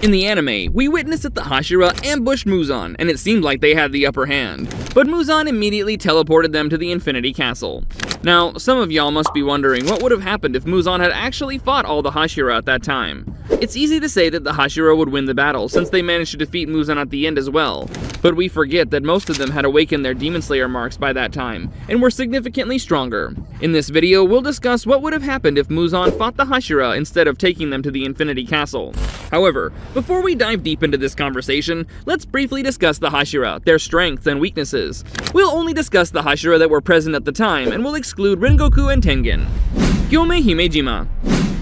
In the anime, we witnessed that the Hashira ambushed Muzan, and it seemed like they had the upper hand, but Muzan immediately teleported them to the Infinity Castle. Now, some of y'all must be wondering what would have happened if Muzan had actually fought all the Hashira at that time. It's easy to say that the Hashira would win the battle since they managed to defeat Muzan at the end as well, but we forget that most of them had awakened their Demon Slayer marks by that time, and were significantly stronger. In this video, we'll discuss what would have happened if Muzan fought the Hashira instead of taking them to the Infinity Castle. However, before we dive deep into this conversation, let's briefly discuss the Hashira, their strengths and weaknesses. We'll only discuss the Hashira that were present at the time, and we'll exclude Rengoku and Tengen. Gyomei Himejima.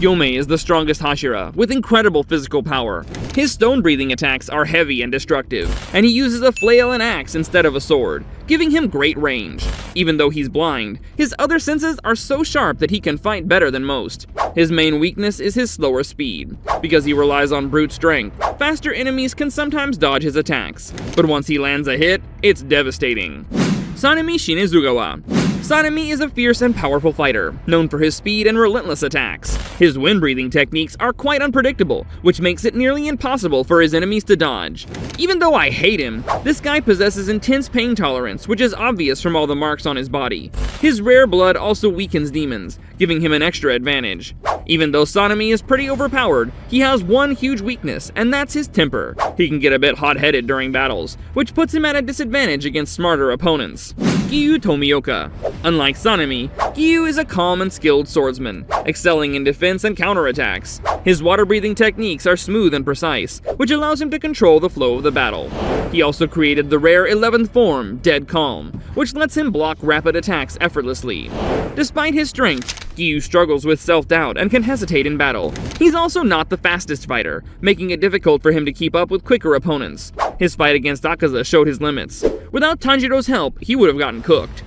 Gyomei is the strongest Hashira, with incredible physical power. His stone-breathing attacks are heavy and destructive, and he uses a flail and axe instead of a sword, giving him great range. Even though he's blind, his other senses are so sharp that he can fight better than most. His main weakness is his slower speed. Because he relies on brute strength, faster enemies can sometimes dodge his attacks, but once he lands a hit, it's devastating. Sanemi Shinezugawa. Sanemi is a fierce and powerful fighter, known for his speed and relentless attacks. His wind-breathing techniques are quite unpredictable, which makes it nearly impossible for his enemies to dodge. Even though I hate him, this guy possesses intense pain tolerance, which is obvious from all the marks on his body. His rare blood also weakens demons, giving him an extra advantage. Even though Sanemi is pretty overpowered, he has one huge weakness, and that's his temper. He can get a bit hot-headed during battles, which puts him at a disadvantage against smarter opponents. Giyu Tomioka. Unlike Sanemi, Giyu is a calm and skilled swordsman, excelling in defense and counterattacks. His water-breathing techniques are smooth and precise, which allows him to control the flow of the battle. He also created the rare 11th form, Dead Calm, which lets him block rapid attacks effortlessly. Despite his strength, Giyu struggles with self-doubt and can hesitate in battle. He's also not the fastest fighter, making it difficult for him to keep up with quicker opponents. His fight against Akaza showed his limits. Without Tanjiro's help, he would have gotten cooked.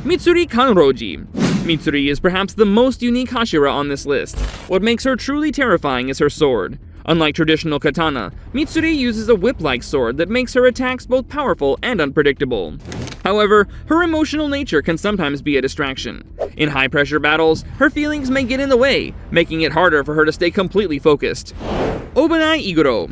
Mitsuri Kanroji. Mitsuri is perhaps the most unique Hashira on this list. What makes her truly terrifying is her sword. Unlike traditional katana, Mitsuri uses a whip-like sword that makes her attacks both powerful and unpredictable. However, her emotional nature can sometimes be a distraction. In high-pressure battles, her feelings may get in the way, making it harder for her to stay completely focused. Obanai Iguro.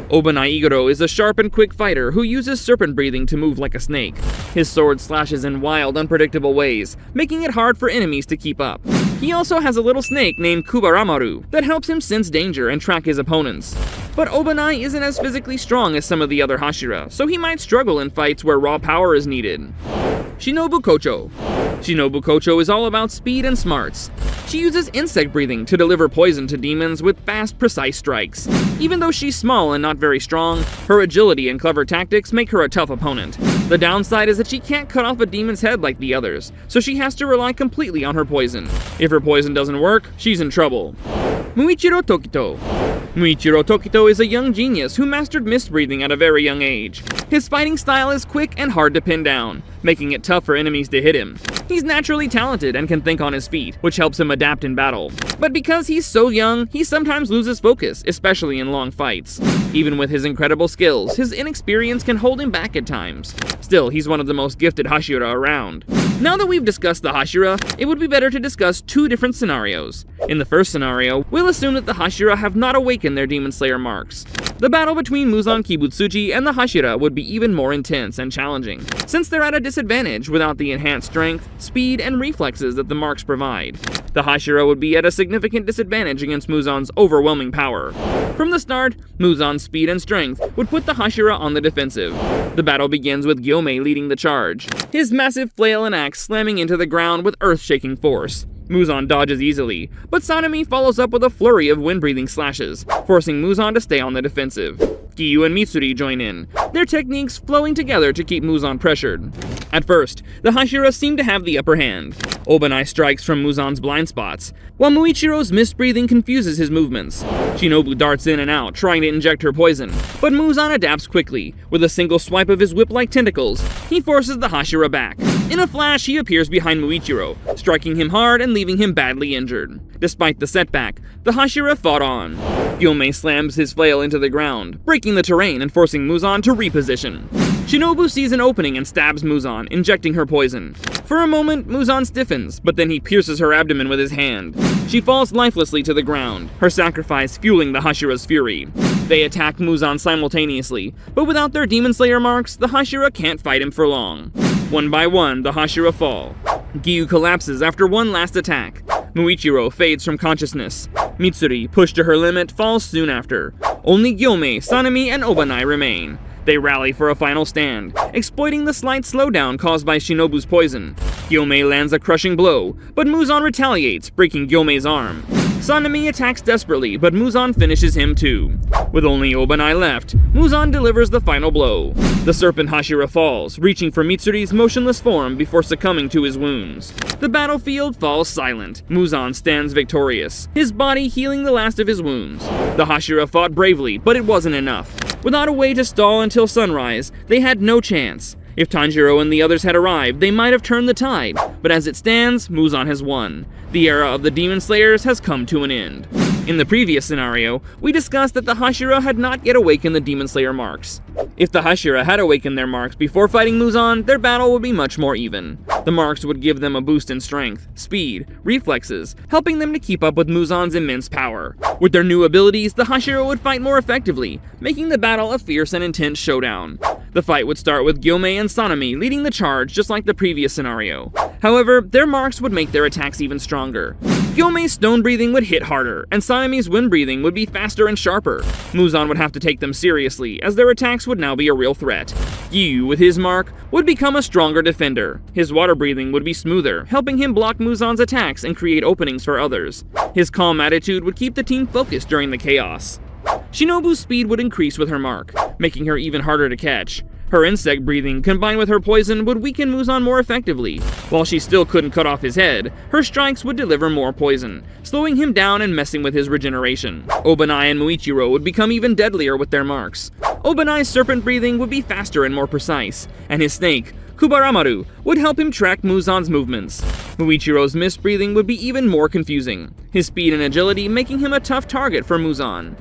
Obanai Iguro is a sharp and quick fighter who uses serpent breathing to move like a snake. His sword slashes in wild, unpredictable ways, making it hard for enemies to keep up. He also has a little snake named Kubaramaru that helps him sense danger and track his opponents. But Obanai isn't as physically strong as some of the other Hashira, so he might struggle in fights where raw power is needed. Shinobu Kocho. Shinobu Kocho is all about speed and smarts. She uses insect breathing to deliver poison to demons with fast, precise strikes. Even though she's small and not very strong, her agility and clever tactics make her a tough opponent. The downside is that she can't cut off a demon's head like the others, so she has to rely completely on her poison. If her poison doesn't work, she's in trouble. Muichiro Tokito. Muichiro Tokito is a young genius who mastered mist breathing at a very young age. His fighting style is quick and hard to pin down, making it tough for enemies to hit him. He's naturally talented and can think on his feet, which helps him adapt in battle. But because he's so young, he sometimes loses focus, especially in long fights. Even with his incredible skills, his inexperience can hold him back at times. Still, he's one of the most gifted Hashira around. Now that we've discussed the Hashira, it would be better to discuss two different scenarios. In the first scenario, we'll assume that the Hashira have not awakened their Demon Slayer marks. The battle between Muzan Kibutsuji and the Hashira would be even more intense and challenging, since they're at a disadvantage without the enhanced strength, speed, and reflexes that the marks provide. The Hashira would be at a significant disadvantage against Muzan's overwhelming power. From the start, Muzan's speed and strength would put the Hashira on the defensive. The battle begins with Gyomei leading the charge, his massive flail and axe slamming into the ground with earth-shaking force. Muzan dodges easily, but Sanemi follows up with a flurry of wind-breathing slashes, forcing Muzan to stay on the defensive. Giyu and Mitsuri join in, their techniques flowing together to keep Muzan pressured. At first, the Hashira seem to have the upper hand. Obanai strikes from Muzan's blind spots, while Muichiro's mist-breathing confuses his movements. Shinobu darts in and out, trying to inject her poison, but Muzan adapts quickly. With a single swipe of his whip-like tentacles, he forces the Hashira back. In a flash, he appears behind Muichiro, striking him hard and leaving him badly injured. Despite the setback, the Hashira fought on. Gyomei slams his flail into the ground, breaking the terrain and forcing Muzan to reposition. Shinobu sees an opening and stabs Muzan, injecting her poison. For a moment, Muzan stiffens, but then he pierces her abdomen with his hand. She falls lifelessly to the ground, her sacrifice fueling the Hashira's fury. They attack Muzan simultaneously, but without their Demon Slayer marks, the Hashira can't fight him for long. One by one, the Hashira fall. Giyu collapses after one last attack. Muichiro fades from consciousness. Mitsuri, pushed to her limit, falls soon after. Only Gyomei, Sanemi, and Obanai remain. They rally for a final stand, exploiting the slight slowdown caused by Shinobu's poison. Gyomei lands a crushing blow, but Muzan retaliates, breaking Gyomei's arm. Sanemi attacks desperately, but Muzan finishes him too. With only Obanai left, Muzan delivers the final blow. The Serpent Hashira falls, reaching for Mitsuri's motionless form before succumbing to his wounds. The battlefield falls silent. Muzan stands victorious, his body healing the last of his wounds. The Hashira fought bravely, but it wasn't enough. Without a way to stall until sunrise, they had no chance. If Tanjiro and the others had arrived, they might have turned the tide, but as it stands, Muzan has won. The era of the Demon Slayers has come to an end. In the previous scenario, we discussed that the Hashira had not yet awakened the Demon Slayer marks. If the Hashira had awakened their marks before fighting Muzan, their battle would be much more even. The marks would give them a boost in strength, speed, reflexes, helping them to keep up with Muzan's immense power. With their new abilities, the Hashira would fight more effectively, making the battle a fierce and intense showdown. The fight would start with Gyomei and Sanemi leading the charge just like the previous scenario. However, their marks would make their attacks even stronger. Gyomei's stone breathing would hit harder, and Sanemi's wind breathing would be faster and sharper. Muzan would have to take them seriously, as their attacks would now be a real threat. Giyu, with his mark, would become a stronger defender. His water breathing would be smoother, helping him block Muzan's attacks and create openings for others. His calm attitude would keep the team focused during the chaos. Shinobu's speed would increase with her mark, making her even harder to catch. Her insect breathing, combined with her poison, would weaken Muzan more effectively. While she still couldn't cut off his head, her strikes would deliver more poison, slowing him down and messing with his regeneration. Obanai and Muichiro would become even deadlier with their marks. Obanai's serpent breathing would be faster and more precise, and his snake, Kubaramaru, would help him track Muzan's movements. Muichiro's mist breathing would be even more confusing, his speed and agility making him a tough target for Muzan.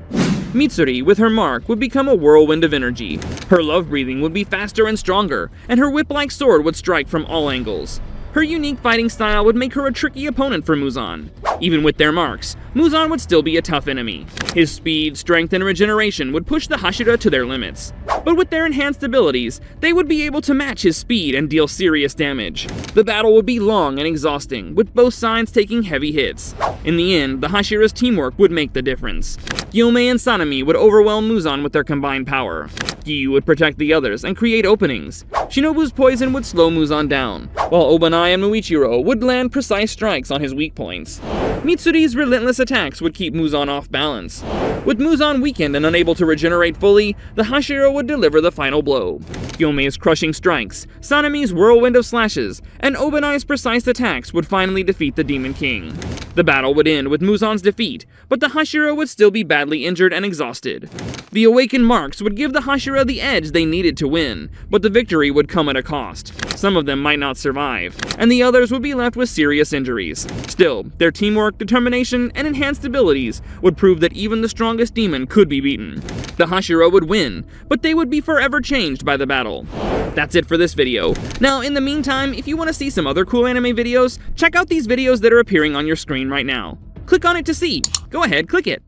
Mitsuri, with her mark, would become a whirlwind of energy. Her love breathing would be faster and stronger, and her whip-like sword would strike from all angles. Her unique fighting style would make her a tricky opponent for Muzan. Even with their marks, Muzan would still be a tough enemy. His speed, strength, and regeneration would push the Hashira to their limits. But with their enhanced abilities, they would be able to match his speed and deal serious damage. The battle would be long and exhausting, with both sides taking heavy hits. In the end, the Hashira's teamwork would make the difference. Gyomei and Sanemi would overwhelm Muzan with their combined power. Giyu would protect the others and create openings. Shinobu's poison would slow Muzan down, while Obanai and Muichiro would land precise strikes on his weak points. Mitsuri's relentless attacks would keep Muzan off balance. With Muzan weakened and unable to regenerate fully, the Hashira would deliver the final blow. Gyomei's crushing strikes, Sanemi's whirlwind of slashes, and Obanai's precise attacks would finally defeat the Demon King. The battle would end with Muzan's defeat, but the Hashira would still be badly injured and exhausted. The awakened marks would give the Hashira the edge they needed to win, but the victory would come at a cost. Some of them might not survive, and the others would be left with serious injuries. Still, their teamwork, determination, and enhanced abilities would prove that even the strongest demon could be beaten. The Hashira would win, but they would be forever changed by the battle. That's it for this video. Now, in the meantime, if you want to see some other cool anime videos, check out these videos that are appearing on your screen right now. Click on it to see. Go ahead, click it.